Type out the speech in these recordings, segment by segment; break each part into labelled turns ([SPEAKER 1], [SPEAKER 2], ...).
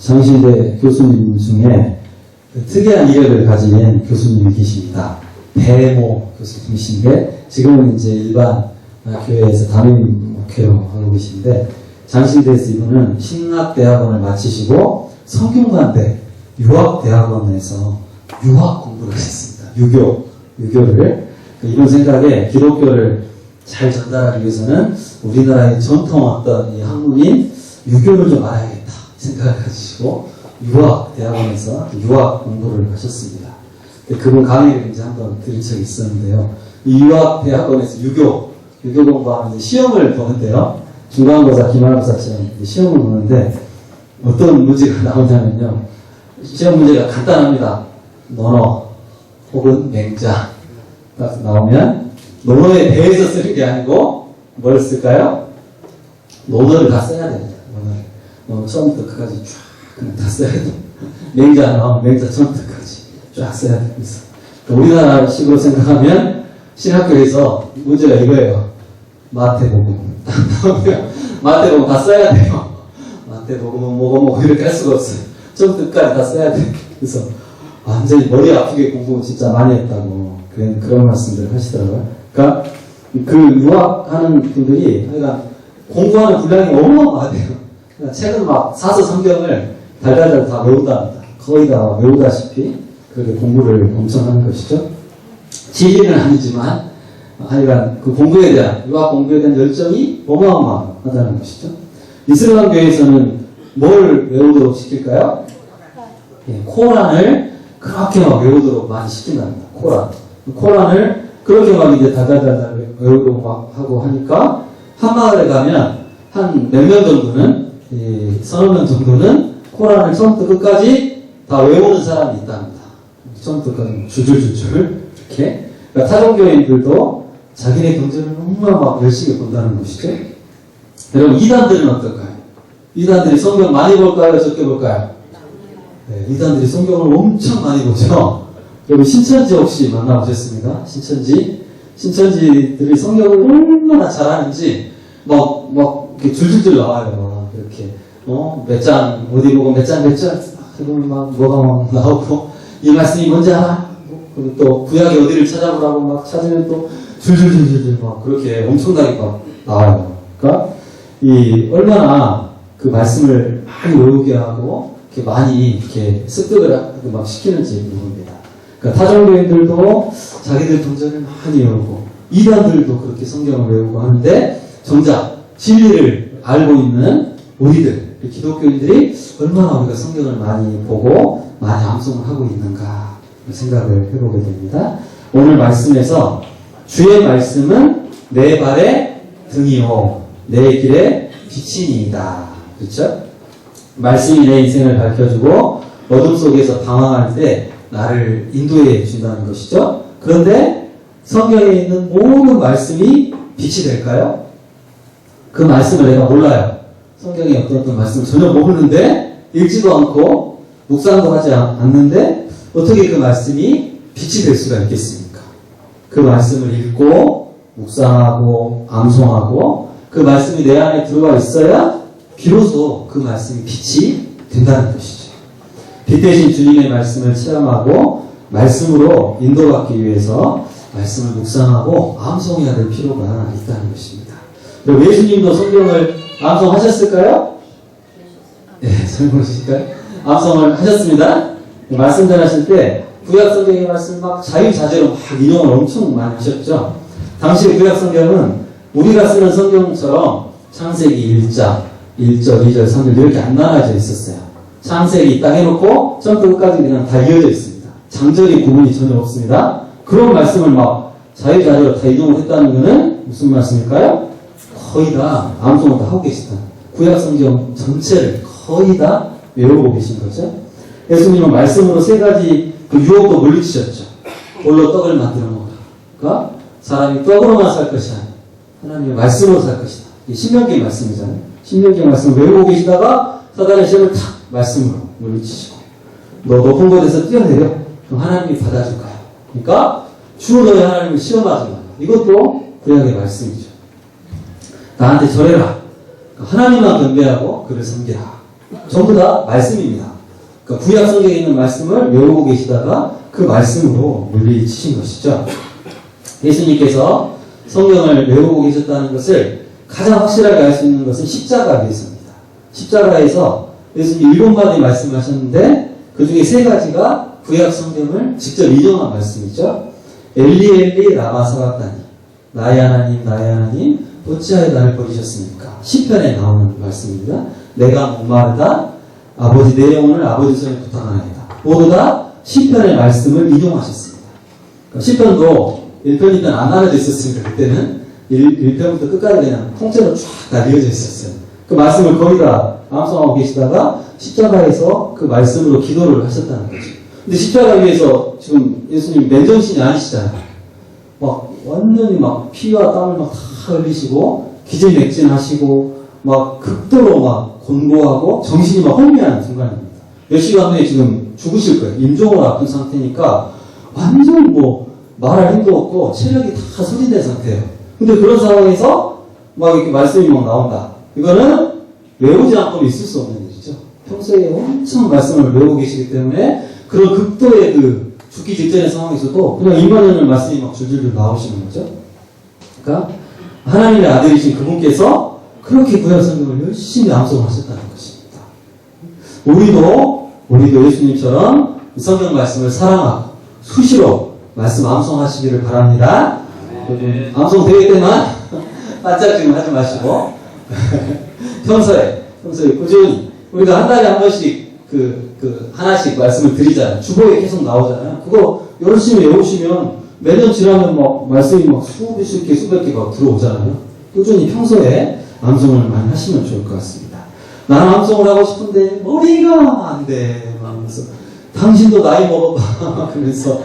[SPEAKER 1] 장신대 교수님 중에 특이한 이력을 가진 교수님이 계십니다. 배모 교수님이신데 지금은 이제 일반 교회에서 담임 목회로 하고 계신데, 장신대에서 이분은 신학대학원을 마치시고 성균관대 유학대학원에서 유학 공부를 하셨습니다. 유교를. 이분 생각에 기독교를 잘 전달하기 위해서는 우리나라의 전통 어떤 이 학문인 유교를 좀 알아야겠다 생각을 가지시고 유학대학원에서 유학 공부를 하셨습니다. 그분 강의를 이제 한번 들은 적이 있었는데요. 이 유학대학원에서 유교 공부하면 시험을 보는데요. 중간고사, 기말고사처럼 시험을 보는데 어떤 문제가 나오냐면요. 시험 문제가 간단합니다. 논어 혹은 맹자 딱 나오면 논어에 대해서 쓰는 게 아니고 뭘 쓸까요? 논어를 다 써야 됩니다. 논어 처음부터 끝까지 쫙 그냥 다 써야 돼요. 맹자 나오면 맹자 처음부터 끝까지 쫙 써야 됩니다. 우리나라식으로 생각하면 신학교에서 문제가 이거예요. 마태복음 딱 나오면 마태복음 다 써야 돼요. 마태복음은 뭐고 이렇게 할 수가 없어요. 처음부터 끝까지 다 써야 돼요. 그래서 완전히 머리 아프게 공부 진짜 많이 했다고 그런 말씀들을 하시더라고요. 그러니까 그 유학하는 분들이 그러니까 공부하는 분량이 어마어마하대요. 그러니까 책은 막 사서 성경을 달달달 다 외운답니다. 거의 다 외우다시피 그렇게 공부를 엄청 하는 것이죠. 지리는 아니지만 하여간 그 공부에 대한, 유학 공부에 대한 열정이 어마어마하다는 것이죠. 이슬람 교회에서는 뭘 외우도록 시킬까요? 코란을 그렇게 막 외우도록 많이 시킨답니다. 코란을 그렇게 막 이제 달달달달 외우도록 막 하고 하니까 한 마을에 가면 한 몇 명 정도는, 서너 명 정도는 코란을 처음부터 끝까지 다 외우는 사람이 있답니다. 처음부터 끝까지 줄줄줄줄 이렇게. 그러니까 타종교인들도 자기네 경전을 정말 막 열심히 본다는 것이죠. 여러분, 이단들은 어떨까요? 이단들이 성경 많이 볼까요? 적게 볼까요? 네, 이단들이 성경을 엄청 많이 보죠. 여러분, 신천지 혹시 만나보셨습니까? 신천지들이 성경을 얼마나 잘하는지 막 이렇게 줄줄줄 나와요. 이렇게 몇 장 어디 보고 몇 장 해보면 막 뭐가 막 나오고, 이 말씀이 뭔지 알아? 그리고 또 구약의 어디를 찾아보라고 막 찾으면 또 줄줄줄줄 막 그렇게 엄청나게 막 나와요. 그러니까 얼마나 그 말씀을 많이 외우게 하고 이렇게 많이 이렇게 습득을 막 시키는지 모릅니다. 그러니까 타종교인들도 자기들 경전을 많이 외우고 이단들도 그렇게 성경을 외우고 하는데, 정작 진리를 알고 있는 우리들 기독교인들이 얼마나 우리가 성경을 많이 보고 많이 암송을 하고 있는가 생각을 해보게 됩니다. 오늘 말씀에서 주의 말씀은 내 발의 등이요 내 길의 빛이니이다. 그렇죠? 말씀이 내 인생을 밝혀주고 어둠 속에서 방황할 때 나를 인도해 준다는 것이죠. 그런데 성경에 있는 모든 말씀이 빛이 될까요? 그 말씀을 내가 몰라요. 성경에 어떤 말씀을 전혀 모르는데, 읽지도 않고 묵상도 하지 않는데 어떻게 그 말씀이 빛이 될 수가 있겠습니까? 그 말씀을 읽고 묵상하고 암송하고 그 말씀이 내 안에 들어와 있어야 비로소 그 말씀이 빛이 된다는 것이죠. 빛 대신 주님의 말씀을 체험하고 말씀으로 인도받기 위해서 말씀을 묵상하고 암송해야 될 필요가 있다는 것입니다. 그리고 예수님도 성경을 암송하셨을까요? 네, 설명하실까요? 암송을 하셨습니다. 말씀 전하실 때 구약 성경의 말씀 막 자유자재로 막 인용을 엄청 많이 하셨죠. 당시 구약 성경은 우리가 쓰는 성경처럼 창세기 1장, 1절, 2절, 3절 이렇게 안 나눠져 있었어요. 창세기 딱 해놓고 처음부터 끝까지 그냥 다 이어져 있습니다. 장절이 구분이 전혀 없습니다. 그런 말씀을 막 자유자재로 다 이동을 했다는 것은 무슨 말씀일까요? 거의 다 암송을 다 하고 계시다. 구약 성경 전체를 거의 다 외우고 계신 거죠. 예수님은 말씀으로 세 가지 그 유혹도 물리치셨죠. 돌로 떡을 만들어 먹으라. 그러니까 사람이 떡으로만 살 것이 아니라 하나님의 말씀으로 살 것이다. 이게 신명기 말씀이잖아요. 신명기 말씀을 외우고 계시다가 사단의 시험을 탁 말씀으로 물리치시고, 너 높은 곳에서 뛰어내려. 그럼 하나님이 받아줄 거야. 그러니까 주로 너희 하나님을 시험하지 마. 이것도 구약의 말씀이죠. 나한테 절해라. 하나님만 경배하고 그를 섬기라. 전부 다 말씀입니다. 그러니까 구약 성경에 있는 말씀을 외우고 계시다가 그 말씀으로 물리치신 것이죠. 예수님께서 성경을 외우고 계셨다는 것을 가장 확실하게 알 수 있는 것은 십자가에서입니다. 십자가에서 예수님이 7마디 말씀을 하셨는데 그 중에 3가지가 구약 성경을 직접 인용한 말씀이죠. 엘리 엘리 라마 사박다니 나의 하나님 나의 하나님 어찌하여 나를 버리셨습니까? 시편에 나오는 말씀입니다. 내가 목마르다 아버지 내 영혼을 아버지 손에 부탁하나이다. 모두 다 시편의 말씀을 인용하셨습니다. 그러니까 시편도 1편, 2편 안 나눠져 있었으니까 그때는 1편부터 끝까지 그냥 통째로 쫙 다 이어져 있었어요. 그 말씀을 거의 다 암송하고 계시다가 십자가에서 그 말씀으로 기도를 하셨다는 거죠. 근데 십자가 위에서 지금 예수님 맨정신이 아니시잖아요. 막 완전히 막 피와 땀을 막 다 흘리시고 기진맥진하시고 막 극도로 막 곤고하고 정신이 막 혼미한 순간입니다. 몇 시간 후에 지금 죽으실 거예요. 임종을 앞둔 상태니까 완전히 뭐 말할 힘도 없고 체력이 다 소진된 상태예요. 근데 그런 상황에서 막 이렇게 말씀이 막 나온다. 이거는 외우지 않고는 있을 수 없는 일이죠. 평소에 엄청 말씀을 외우고 계시기 때문에 그런 극도의 그 죽기 직전의 상황에서도 그냥 임하는 말씀이 막 줄줄줄 나오시는 거죠. 그러니까 하나님의 아들이신 그분께서 그렇게 구약 성경을 열심히 암송하셨다는 것입니다. 우리도 예수님처럼 성경 말씀을 사랑하고 수시로 말씀 암송하시기를 바랍니다. 암송 대회 때만 반짝 지금 하지 마시고 평소에 꾸준히 우리가 한 달에 한 번씩 하나씩 말씀을 드리잖아요. 주보에 계속 나오잖아요. 그거 열심히 외우시면 매년 지나면 막 말씀이 막 수십 개, 수백 개 막 들어오잖아요. 꾸준히 평소에 암송을 많이 하시면 좋을 것 같습니다. 나는 암송을 하고 싶은데 머리가 안 돼. 하면서 당신도 나이 먹어봐. 그러면서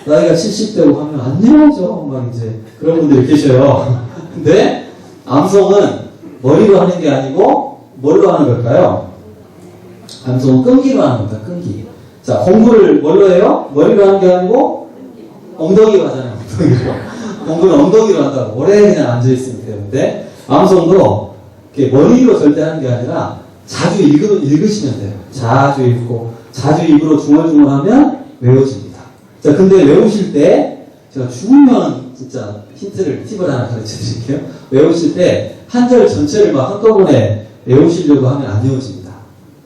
[SPEAKER 1] 나이가 70대고 하면 안 되죠. 막 이제 그런 분들이 계셔요. 근데 암송은 머리로 하는 게 아니고 뭘로 하는 걸까요? 암송은 끈기로 하는 겁니다. 끈기. 자, 공부를 뭘로 해요? 머리로 하는 게 아니고 엉덩이로 하잖아요. 엉덩이로. 공부는 엉덩이로 한다고. 오래 그냥 앉아있으면 되는데 암송도 이렇게 머리로 절대 하는 게 아니라 자주 읽으시면 돼요. 자주 읽고 자주 입으로 중얼중얼하면 외워집니다. 자, 근데 외우실 때 제가 죽으면 진짜 팁을 하나 가르쳐 드릴게요. 외우실 때 한 절 전체를 막 한꺼번에 외우시려고 하면 안 외워집니다.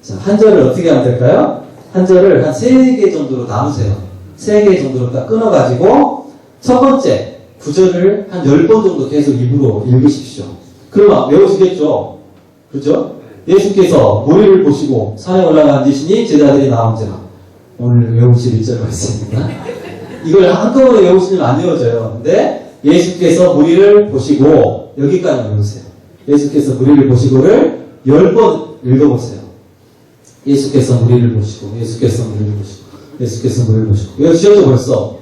[SPEAKER 1] 자, 한 절을 어떻게 하면 될까요? 한 절을 한 3개 정도로 나누세요. 3개 정도로 딱 끊어가지고 첫 번째 구절을 한 10번 정도 계속 입으로 읽으십시오. 그러면 외우시겠죠? 그렇죠? 예수께서 모리를 보시고 산에 올라가 앉으시니 제자들이 나온지라. 오늘 외우실 1절 말씀입니다. 이걸 한꺼번에 외우시면 안 외워져요. 근데 예수께서 무리를 보시고 여기까지 외우세요. 예수께서 무리를 보시고를 10번 읽어보세요. 예수께서 무리를 보시고 예수께서 무리를 보시고 예수께서 무리를 보시고 외우시죠 벌써?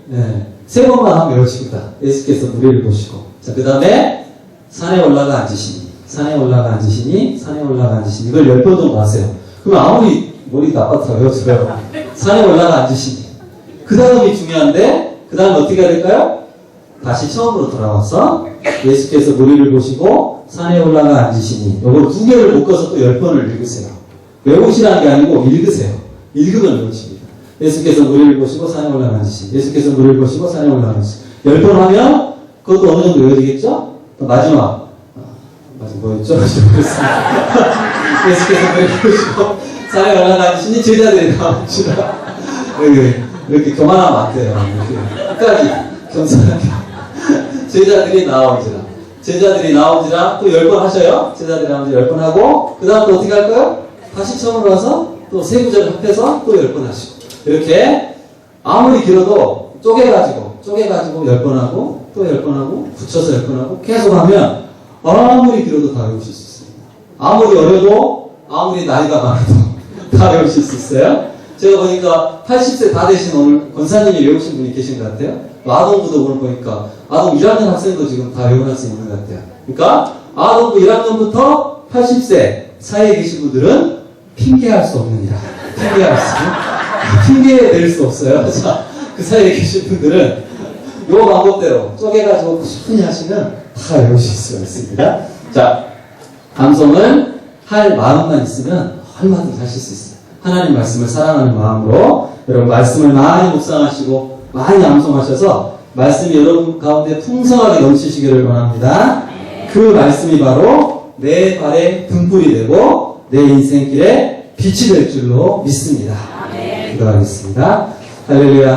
[SPEAKER 1] 네. 3번만 하면 외우십니다. 예수께서 무리를 보시고 자, 그 다음에 산에 올라가 앉으시니 산에 올라가 앉으시니 산에 올라가 앉으시니 이걸 10번 정도 하세요. 그러면 아무리 머리가 아파서 외워져요. 산에 올라가 앉으시니 그 다음이 중요한데 그 다음 어떻게 해야 될까요? 다시 처음으로 돌아와서 예수께서 무리를 보시고 산에 올라가 앉으시니 이걸 2개를 묶어서 또 10번을 읽으세요. 외우시라는 게 아니고 읽으세요. 읽으면 외우십니다. 예수께서 무리를 보시고 산에 올라가 앉으시니 예수께서 무리를 보시고 산에 올라가 앉으시니 10번 하면 그것도 어느 정도 외워지겠죠? 또 마지막 뭐였죠? 예수께서 무리를 보시고 산에 올라가 앉으시니 제자들이 나오시라. 이렇게 교만하면 안 돼요. 끝까지 겸손하게. 제자들이 나온지라 또 10번 하셔요. 제자들이 나온지라 10번 하고 그 다음 또 어떻게 할까요? 다시 처음으로 와서 또 3구절 합해서 또 10번 하시고 이렇게 아무리 길어도 쪼개가지고 10번 하고 또 10번 하고 붙여서 10번 하고 계속 하면 아무리 길어도 다 외우실 수 있습니다. 아무리 어려도 아무리 나이가 많아도 다 외우실 수 있어요. 제가 보니까 80세 다 되신 오늘 권사님이 외우신 분이 계신 것 같아요. 아동부도 오늘 보니까 아동 1학년 학생도 지금 다 외워할 수 있는 것 같아요. 그러니까 아동부 1학년부터 80세 사이에 계신 분들은 핑계할 수 없는 이라. 핑계 낼 수 없어요. 자, 그 사이에 계신 분들은 요 방법대로 쪼개가지고 꾸준히 하시면 다 외우실 수가 있습니다. 자, 암송은 할 마음만 있으면 얼마든지 하실 수 있어요. 하나님 말씀을 사랑하는 마음으로 여러분 말씀을 많이 묵상하시고 많이 암송하셔서 말씀이 여러분 가운데 풍성하게 넘치시기를 원합니다. 그 말씀이 바로 내 발의 등불이 되고 내 인생길에 빛이 될 줄로 믿습니다. 기도하겠습니다. 할렐루야.